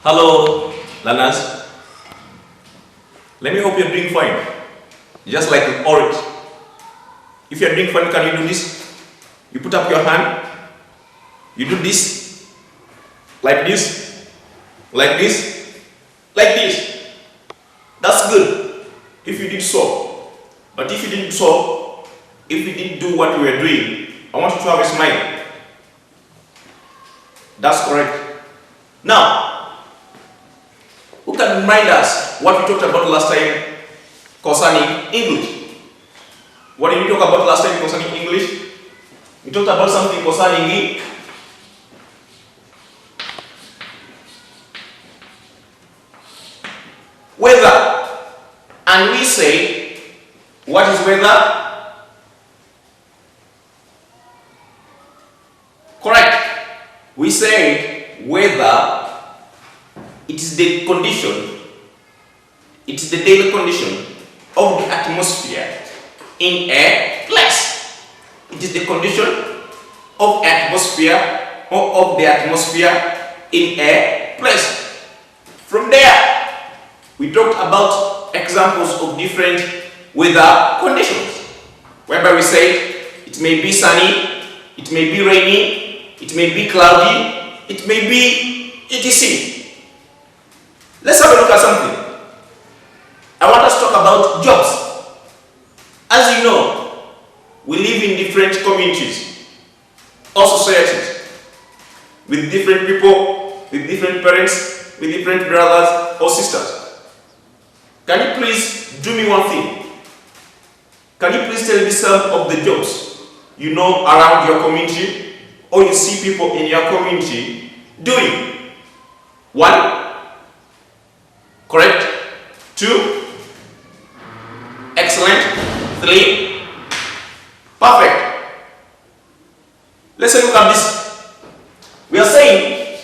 Hello, learners. Let me hope you're doing fine. Just like with orange. If you're doing fine, can you do this? You put up your hand. You do this. Like this. Like this. Like this. That's good. If you did so. But if you didn't so, if you didn't do what we were doing, I want you to have a smile. That's correct. Now, who can remind us what we talked about last time concerning English? What did we talk about last time concerning English? We talked about something concerning the weather. And we say, what is weather? Correct. We say weather, it is the condition, it is the daily condition of the atmosphere in a place. It is the condition of atmosphere or of the atmosphere in a place. From there, we talked about examples of different weather conditions, whereby we say it may be sunny, it may be rainy, it may be cloudy, it may be etc. Let's have a look at something. I want us to talk about jobs. As you know, we live in different communities or societies with different people, with different parents, with different brothers or sisters. Can you please do me one thing? Can you please tell me some of the jobs you know around your community or you see people in your community doing? 1. Correct. 2. Excellent. 3. Perfect. Let's look at this. We are saying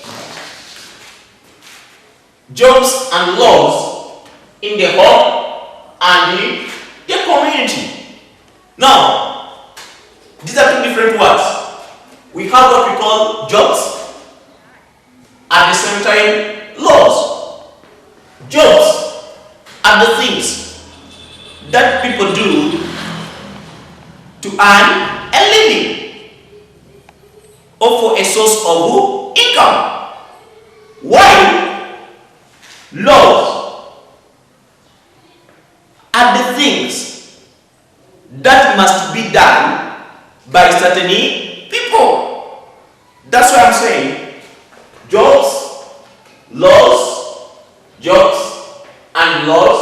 jobs and laws in the home and in the community. Now, these are two different words. We have what we call jobs, at the same time laws. Jobs are the things that people do to earn a living or for a source of income, while laws are the things that must be done by certain people. That's why I'm saying jobs, laws, jobs and laws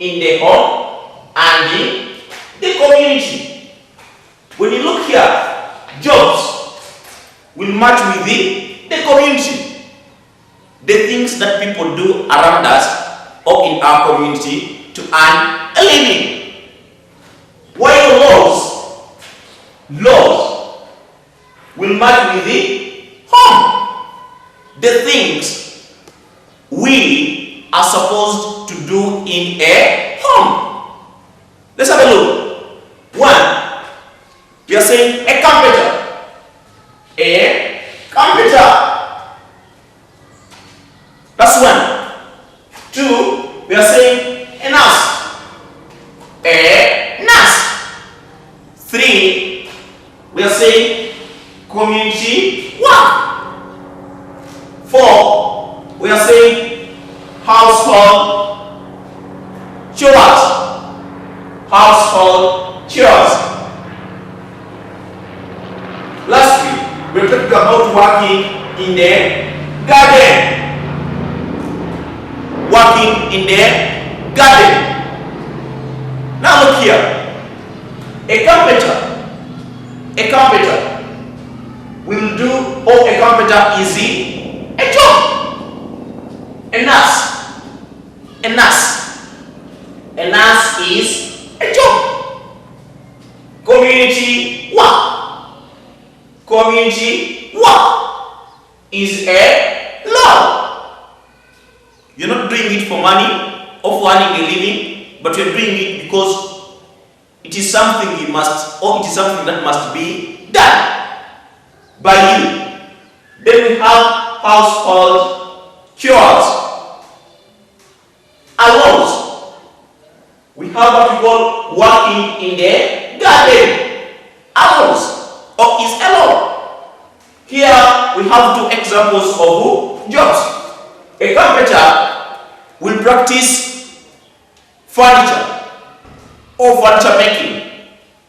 in the home and in the community. When you look here, jobs will match with the community. The things that people do around us or in our community to earn a living. While laws will match with the home. The things we are supposed to do in a home. Let's have a look. 1. We are saying a carpenter. A carpenter. That's 1. 2. We are saying a nurse. A nurse. 3. We are saying community work. 4. We are saying household chores. Household chores. Lastly, we are talking about working in the garden. Working in the garden. Now look here. A carpenter will do, or a carpenter is a job. A nurse is a job. Community work is a law. You're not doing it for money or for earning a living, but you're doing it because it is something you must, or it is something that must be done by you. Then we have household chores, allows. We have what we call working in the garden, allows or is allowed. Here we have two examples of jobs. A carpenter will practice furniture or furniture making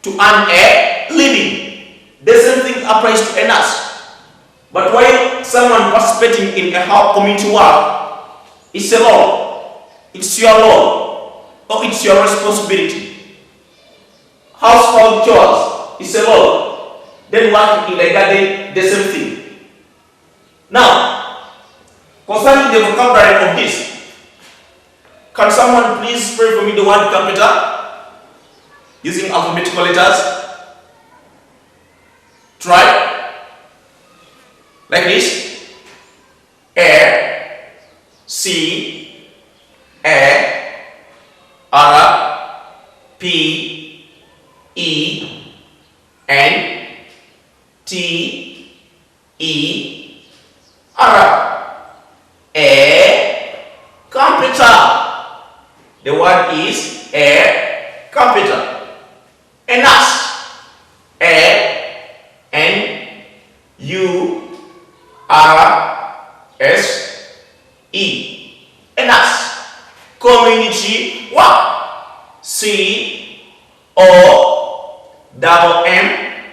to earn a living. The same thing applies to a nurse. But while someone participating in a community work, it's a law, it's your law, or it's your responsibility. Household chores is a law. Then working in the garden, the same thing. Now, concerning the vocabulary of this, can someone please spell for me the word carpenter using alphabetical letters? Try. Like this. A, C, A, R, P, E, N, T, E, R. A computer. The word is a computer. A nurse. A N U R S E. A nurse. Community work. C O M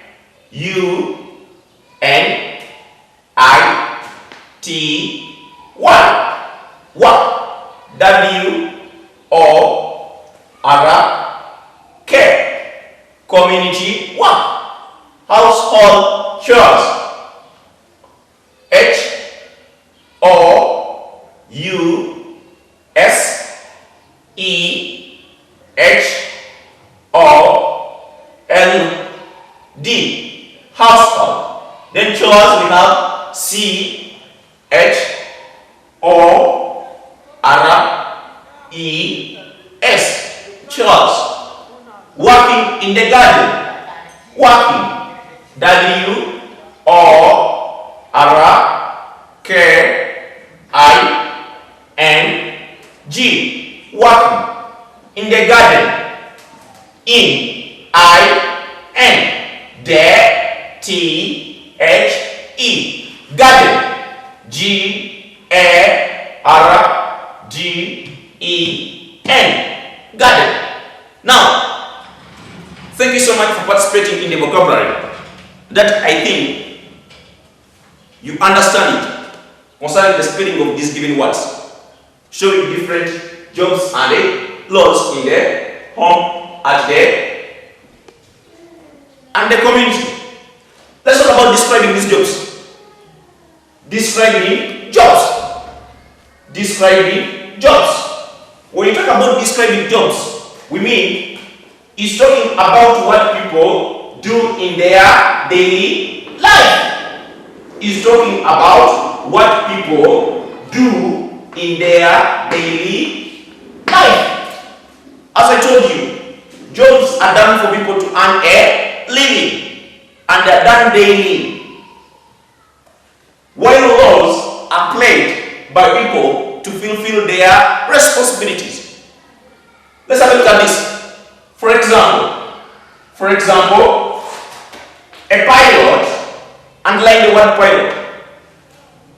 U N I T Y. Work. W O R K. Community work. Household chores. H O U S E H O L D. Household. Then chores we have C H O R E S. Chores. Working in the garden. Working. W O R K I N G. Working in the garden. In I N D T H E. Garden. G A R D E N. Garden. Now, thank you so much for participating in the vocabulary. That I think you understand it concerning the spelling of these given words, showing different jobs and laws in the home, at the community. Let's talk about describing these jobs. Describing jobs. Describing jobs. When you talk about describing jobs, we mean it's talking about what people do in their daily life. It's talking about what people do in their daily life. As I told you, jobs are done for people to earn a living, and they are done daily. While laws are played by people to fulfill their responsibilities. Let's have a look at this. For example, a pilot, underline the word pilot.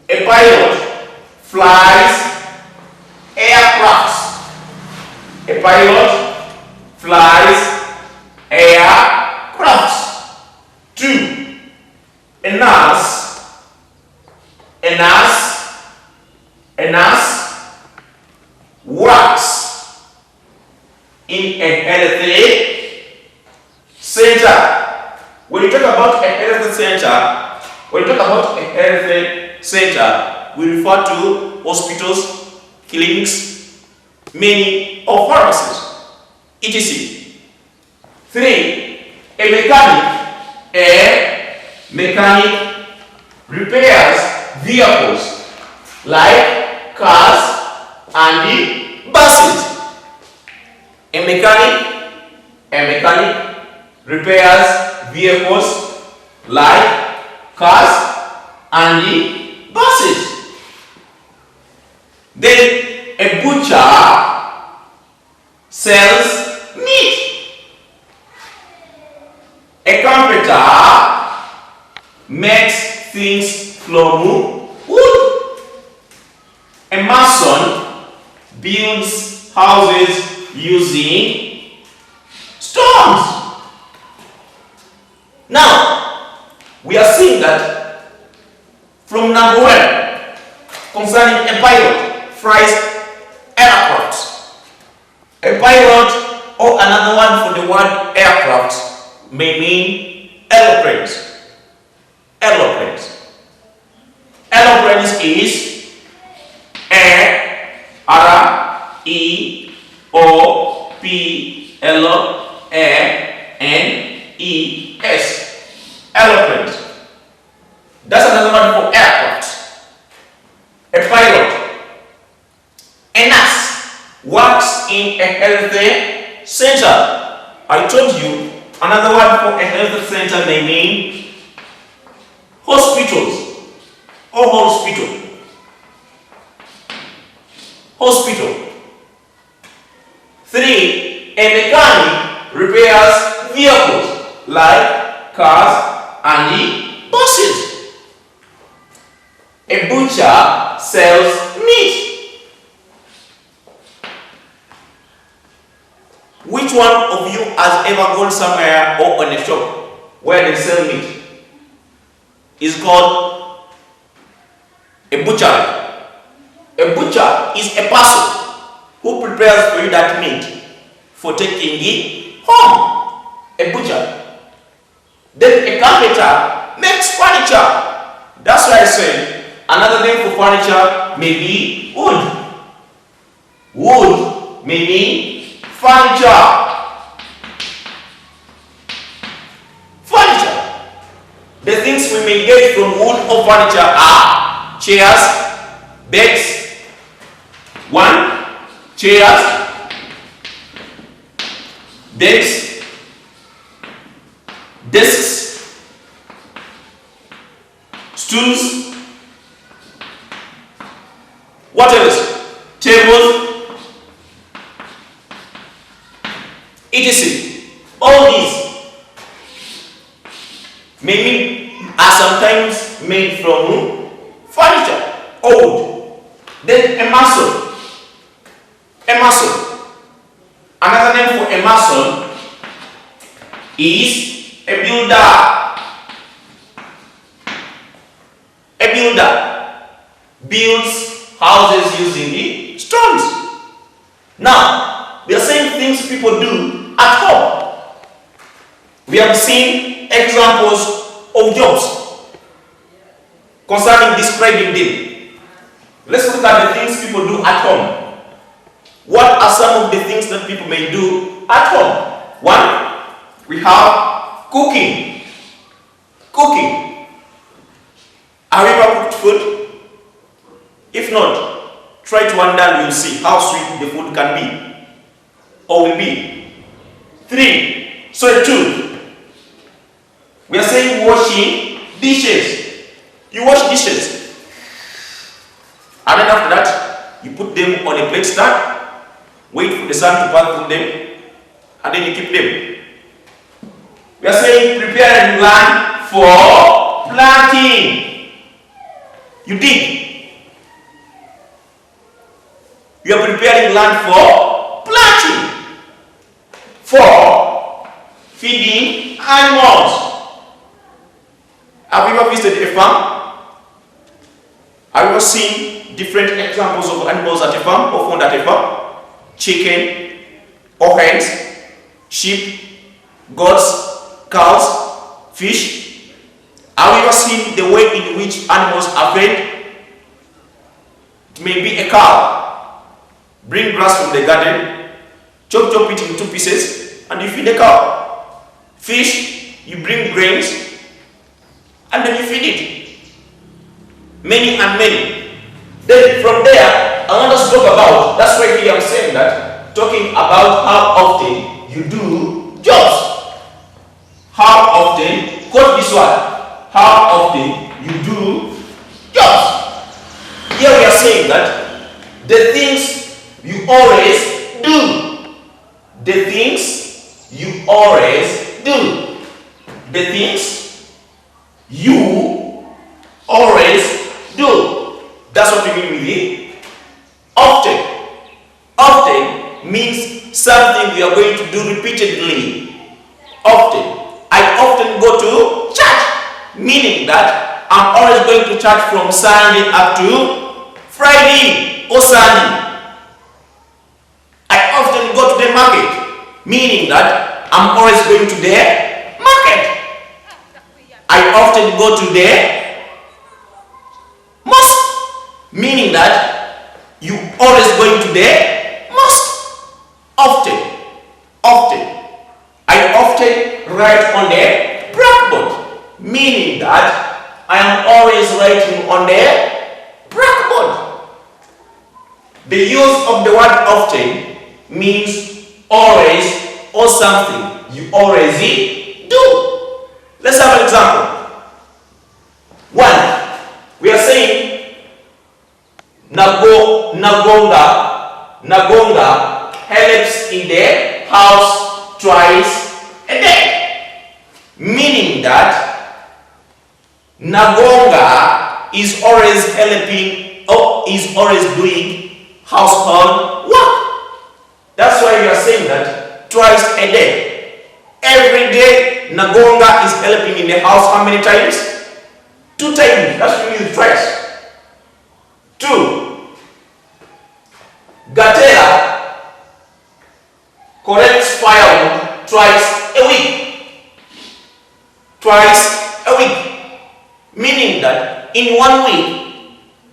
A pilot flies aircrafts. A pilot flies aircrafts. 2. A nurse works in a healthy center. When you talk about a health center, we refer to hospitals, clinics, many of pharmacies, etc. 3. A mechanic repairs vehicles like cars and buses. A mechanic repairs vehicles like cars and buses. Then a butcher sells meat. A carpenter makes things from wood. A mason builds houses using stones. Now, we are seeing that from number 1, concerning a pilot flies aircraft. A pilot, or another one for the word aircraft, may mean aeroplanes. Aeroplanes. Aeroplanes is A-R-E-O-P-L-A-N-E-S. Aeroplanes. That's another one for aircraft. A pilot. A nurse works in a health center. I told you another one for a health center may mean hospitals or hospital. Hospital. 3. A mechanic repairs vehicles like cars and buses. A butcher sells meat. Which one of you has ever gone somewhere or on a shop where they sell meat? It's called a butcher. A butcher is a person who prepares for you that meat for taking it home. A butcher. Then a carpenter makes furniture. That's why I said another name for furniture may be wood. Wood may mean furniture. Furniture. The things we may get from wood or furniture are chairs, beds. 1. Chairs, beds, desks, stools. What else? Tables, etc. All these are sometimes made from furniture or wood. Then a mason. A mason. Another name for a mason is a builder. A builder builds houses using the stones. Now, we are saying things people do at home. We have seen examples of jobs concerning describing them. Let's look at the things people do at home. What are some of the things that people may do at home? 1, we have cooking. Cooking. Have you ever cooked food? If not, try to wonder and you'll see how sweet the food can be or will be. 2, we are saying washing dishes. You wash dishes. And then after that, you put them on a plate stand. Wait for the sun to pass through them, and then you keep them. We are saying prepare land for planting. You dig. You are preparing land for planting. 4, feeding animals. Have you ever visited a farm? Have you ever seen different examples of animals at a farm or found at a farm? Chicken, or hens, sheep, goats, cows, fish. Have you ever seen the way in which animals are fed? It may be a cow. Bring grass from the garden, chop it in 2 pieces, and you feed the cow. Fish, you bring grains, and then you feed it. Many and many. Then from there, I want us to talk about, that's why here I'm saying that, talking about how often you do jobs. How often, quote this one, how often you do jobs. Here we are saying that The things you always do. The things you always do. The things you always do. That's what we mean with it. Often. Often means something you are going to do repeatedly. Often. I often go to church, meaning that I'm always going to church from Sunday up to Friday or Sunday. I often go to the market, meaning that I'm always going to the market. I often go to the mosque, meaning that you always going to the mosque. Often. Often. I often write on the blackboard, meaning that I am always writing on the blackboard. The use of the word often means always or something you always do. Let's have an example. 1. We are saying Nagonga helps in the house twice a day, meaning that Nagonga is always helping or is always doing household work. That's why we are saying that twice a day. Every day Nagonga is helping in the house how many times? 2 times. That's what we mean twice. 2. Gatela collects firewood twice a week. Twice a week. Meaning that in 1 week,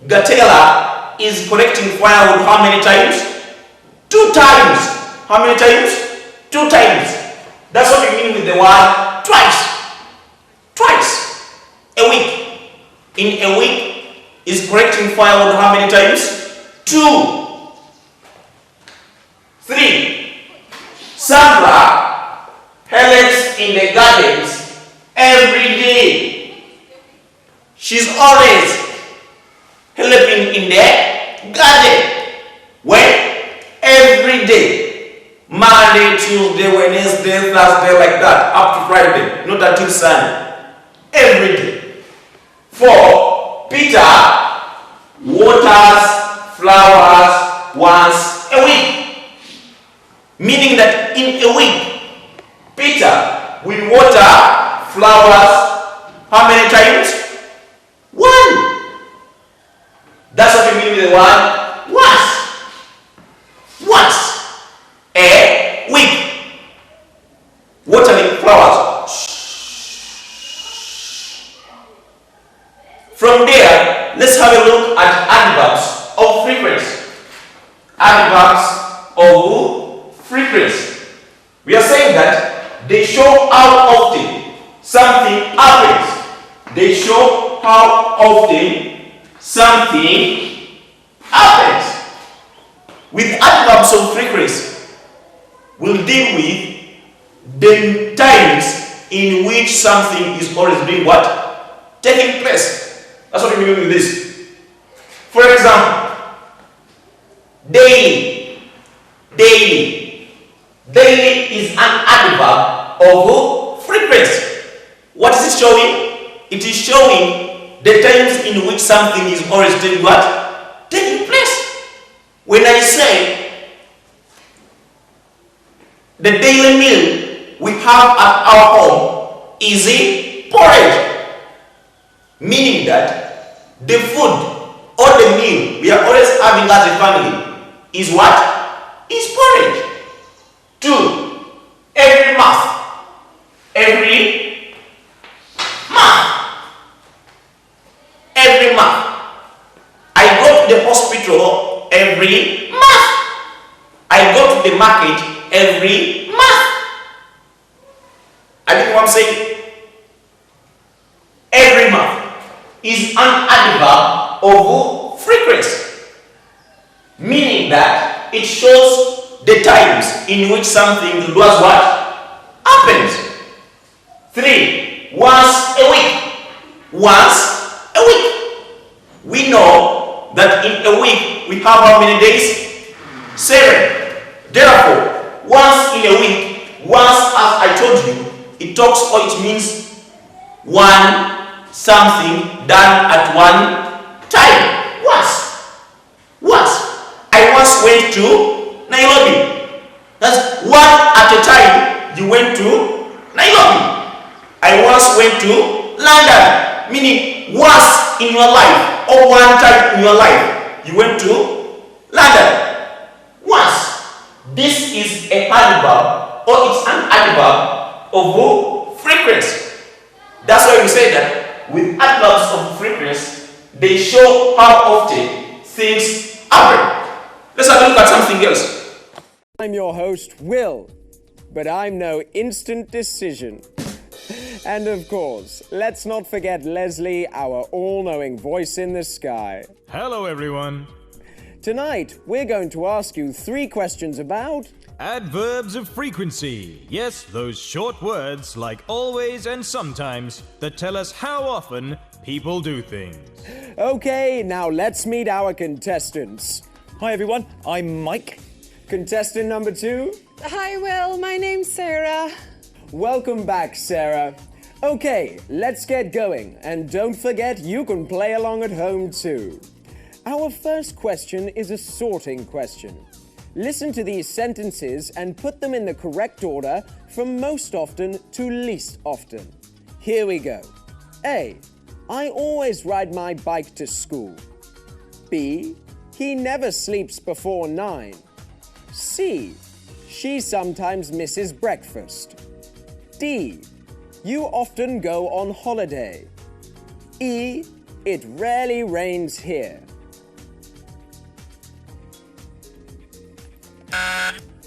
Gatela is collecting firewood how many times? 2 times. How many times? 2 times. That's what we mean with the word twice. Twice. A week. In a week, is collecting firewood how many times? 2. 3. Sandra helps in the gardens every day. She's always helping in the garden. When? Every day. Monday, Tuesday, Wednesday, Thursday, like that. Up to Friday. Not until Sunday. Every day. 4. Peter waters flowers once a week. Meaning that in a week, Peter will water flowers how many times? 1. That's what we mean with the word once. Once a week. Watering flowers. From there, let's have a look at adverbs of frequency. Adverbs of frequency. We are saying that they show how often something happens. They show how often something happens. With adverbs of frequency, we'll deal with the times in which something is always being what? Taking place. That's what we mean with this. For example, daily. Daily. Daily is an adverb of frequency. What is it showing? It is showing the times in which something is always doing what? Taking place. When I say the daily meal we have at our home is a porridge, meaning that the food or the meal we are always having as a family is what? Is porridge. 2. Every month. Every month. Every month. I go to the hospital every month. I go to the market every month. I think what I'm saying. Every month is an adverb of frequency, meaning that it shows the times in which something does what? Happens. 3. Once a week. Once a week. We know that in a week we have how many days? 7. Therefore, once in a week, once as I told you, it talks or it means one something done at one time. Once. I once went to Nairobi. That's one at a time you went to Nairobi. I once went to London, meaning once in your life or one time in your life you went to London. Once. This is a adverb or it's an adverb of frequency. That's why we say that with adverbs of frequency, they show how often things happen. Let's have a look at something else. I'm your host, Will, but I'm no instant decision. And of course, let's not forget Leslie, our all-knowing voice in the sky. Hello, everyone. Tonight, we're going to ask you 3 questions about Adverbs of frequency. Yes, those short words like always and sometimes that tell us how often people do things. Okay, now let's meet our contestants. Hi everyone, I'm Mike. Contestant number 2. Hi, Will. My name's Sarah. Welcome back, Sarah. Okay, let's get going. And don't forget, you can play along at home too. Our first question is a sorting question. Listen to these sentences and put them in the correct order from most often to least often. Here we go. A. I always ride my bike to school. B. He never sleeps before 9. C. She sometimes misses breakfast. D. You often go on holiday. E. It rarely rains here.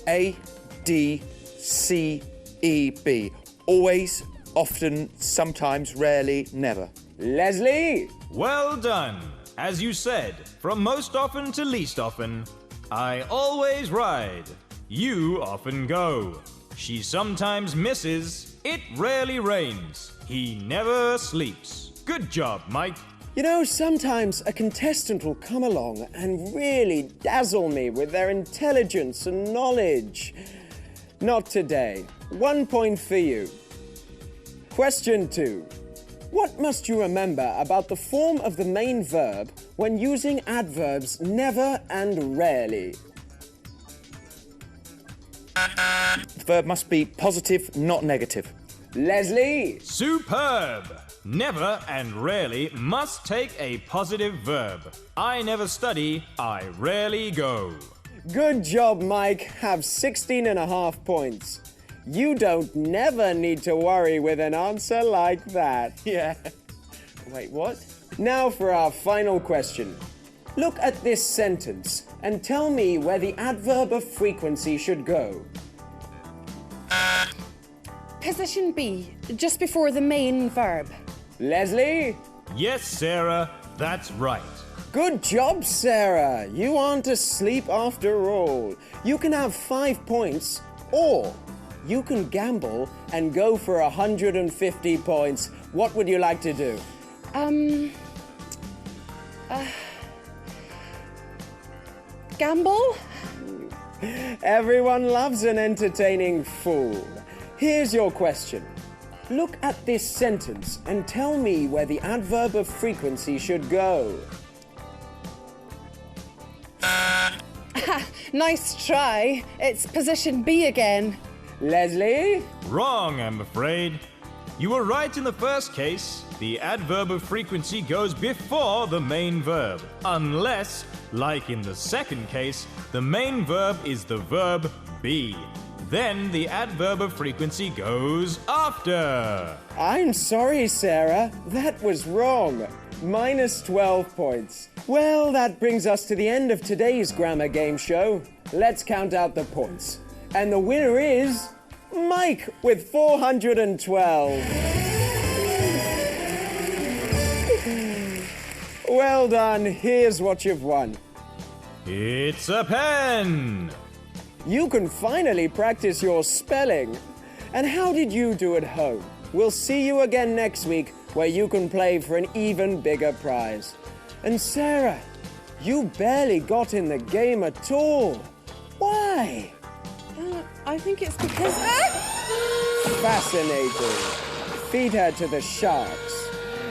A, D, C, E, B. Always, often, sometimes, rarely, never. Leslie? Well done. As you said, from most often to least often, I always ride. You often go. She sometimes misses. It rarely rains. He never sleeps. Good job, Mike. You know, sometimes a contestant will come along and really dazzle me with their intelligence and knowledge. Not today. 1 point for you. Question 2. What must you remember about the form of the main verb when using adverbs never and rarely? The verb must be positive, not negative. Leslie? Superb. Never and rarely must take a positive verb. I never study, I rarely go. Good job, Mike. Have 16.5 points. You don't never need to worry with an answer like that. Yeah. Wait, what? Now for our final question. Look at this sentence and tell me where the adverb of frequency should go. Position B, just before the main verb. Leslie? Yes, Sarah, that's right. Good job, Sarah. You aren't asleep after all. You can have 5 points, or you can gamble and go for 150 points. What would you like to do? Gamble? Everyone loves an entertaining fool. Here's your question. Look at this sentence and tell me where the adverb of frequency should go. Nice try. It's position B again. Leslie? Wrong, I'm afraid. You were right in the first case. The adverb of frequency goes before the main verb. Unless, like in the second case, the main verb is the verb be. Then the adverb of frequency goes after. I'm sorry, Sarah. That was wrong. Minus 12 points. Well, that brings us to the end of today's grammar game show. Let's count out the points. And the winner is Mike with 412. Well done. Here's what you've won. It's a pen. You can finally practice your spelling. And how did you do at home? We'll see you again next week where you can play for an even bigger prize. And Sarah, You barely got in the game at all. Why? I think it's because... Fascinating. Feed her to the sharks.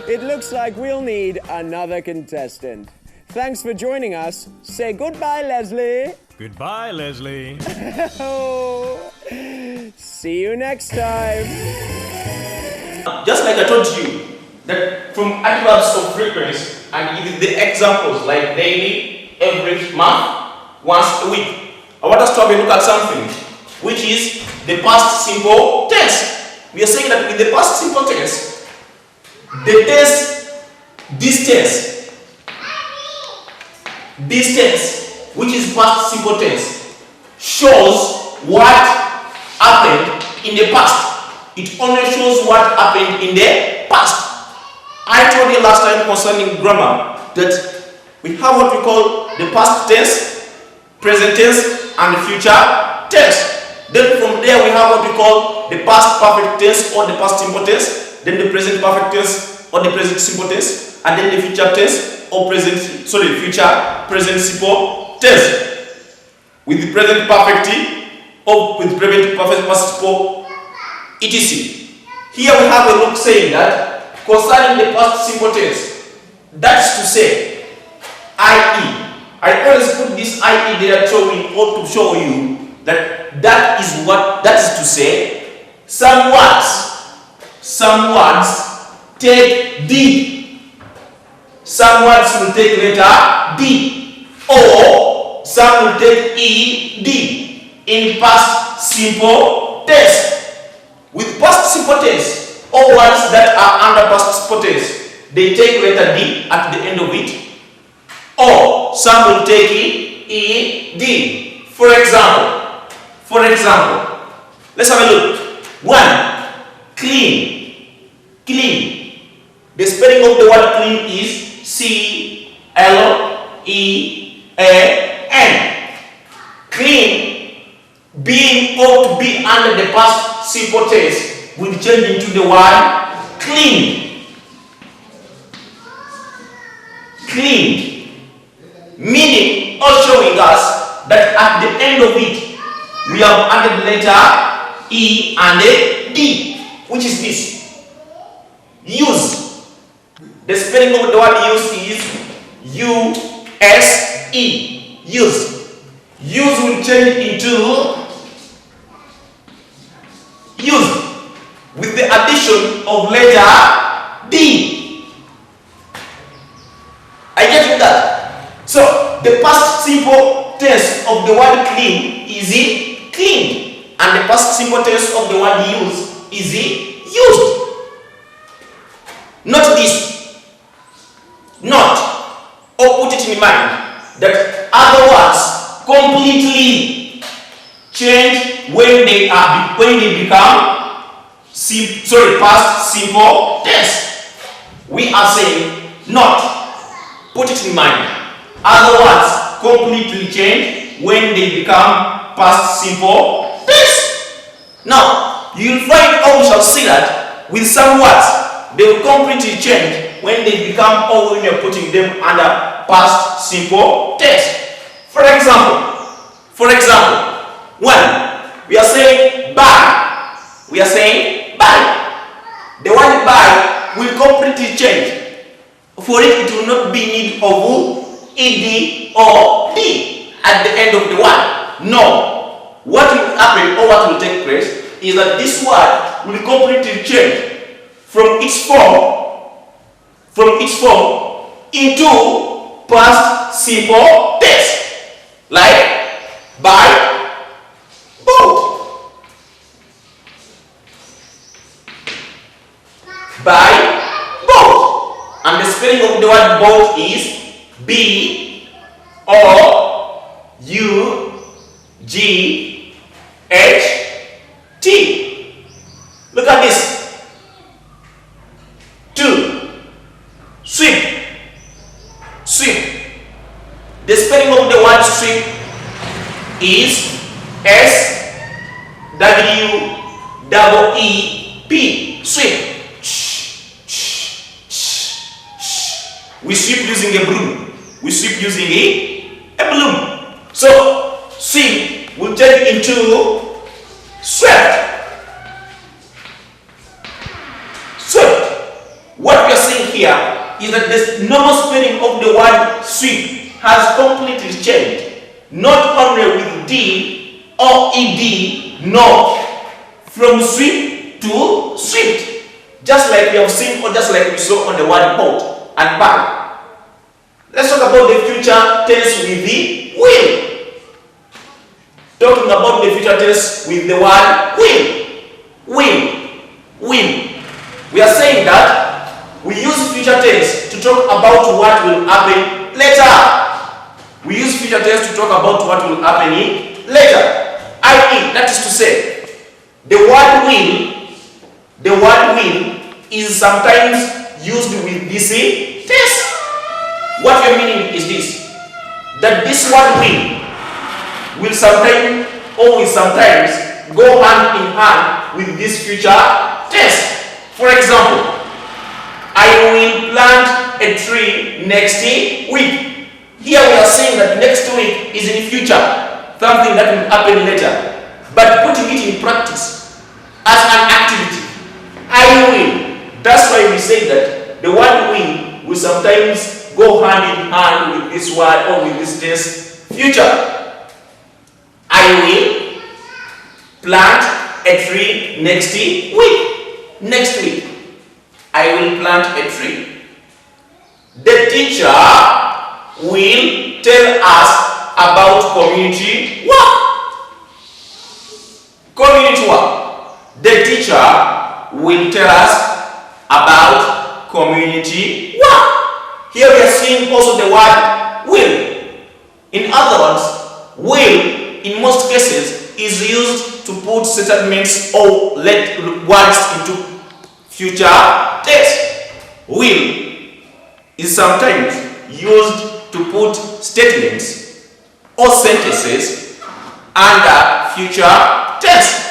It looks like we'll need another contestant. Thanks for joining us. Say goodbye, Leslie. Goodbye, Leslie. Oh, see you next time. Just like I told you, that from adverbs of frequency, and give the examples like daily, every month, once a week. I want us to have a look at something, which is the past simple tense. We are saying that with the past simple tense, the tense, this tense, which is past simple tense, shows what happened in the past. It only shows what happened in the past. I told you last time concerning grammar that we have what we call the past tense, present tense, and the future tense. Then from there we have what we call the past perfect tense or the past simple tense, then the present perfect tense or the present simple tense, and then the future tense or future present simple tense. With the present perfect or with present perfect participle, etc. Here we have a look saying that concerning the past simple tense, that is to say, i.e. I always put this i.e. there to show you that that is to say, some words take D. Some words will take letter D, or some will take ED in past simple tense. With past simple tense, all words that are under past simple tense, they take letter D at the end of it, or some will take ED. For example, let's have a look. 1. Clean. The spelling of the word clean is C-L-E-A-N. Clean, being ought to be under the past simple tense, will change into the word cleaned. Cleaned, meaning or showing us that at the end of it we have added the letter E and a D, which is this. Use. The spelling of the word use is U-S-E. Use. Use will change into use with the addition of letter D. I get you that? So the past simple tense of the word clean is cleaned, and the past simple tense of the word use is used. Note this. Note, or put it in mind, that other words completely change when they become past simple tense. We are saying not. Put it in mind. Other words completely change when they become past simple tense. Now, you'll find, or we shall see that with some words, they will completely change when they become, or when you're putting them under past simple tense. For example, 1. We are saying buy. The word buy will completely change. For it will not be need of ed or d at the end of the word. No. What will happen or what will take place is that this word will completely change from its form into past simple tense. Like buy, bought. Buy, bought. And the spelling of the word bought is B-O-U-G-H-T. Look at this. 2. Sweep. The spelling of the word sweep is S-W-E-E-P. Sweep. We sweep using a broom. we sweep using a broom. So sweep will turn into swept. Swept. What we are saying here is that the normal spelling of the word sweep has completely changed. Not only with D or ED, no. From sweep to swept. Just like we have seen, or just like we saw on the word pot and pan. Let's talk about the future tense with the will. Talking about the future tense with the word will. Will. We are saying that we use future tense to talk about what will happen later. We use future tense to talk about what will happen later. I.e., that is to say, the word will is sometimes used with this tense. What we are meaning is this, that this word will sometimes, always sometimes, go hand in hand with this future tense. For example, I will plant a tree next week. Here we are saying that next week is in future, something that will happen later. But putting it in practice as an activity, I will. That's why we say that the word will sometimes go hand in hand with this word or with this tense future. I will plant a tree next week. Next week, I will plant a tree. The teacher will tell us about community work. Community work. The teacher will tell us about community work. Here we are seeing also the word will. In other words, will in most cases is used to put settlements or let words into future tense. Will is sometimes used to put statements or sentences under future tense.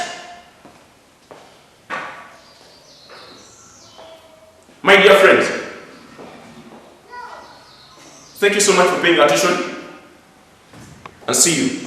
My dear friends, thank you so much for paying attention, and see you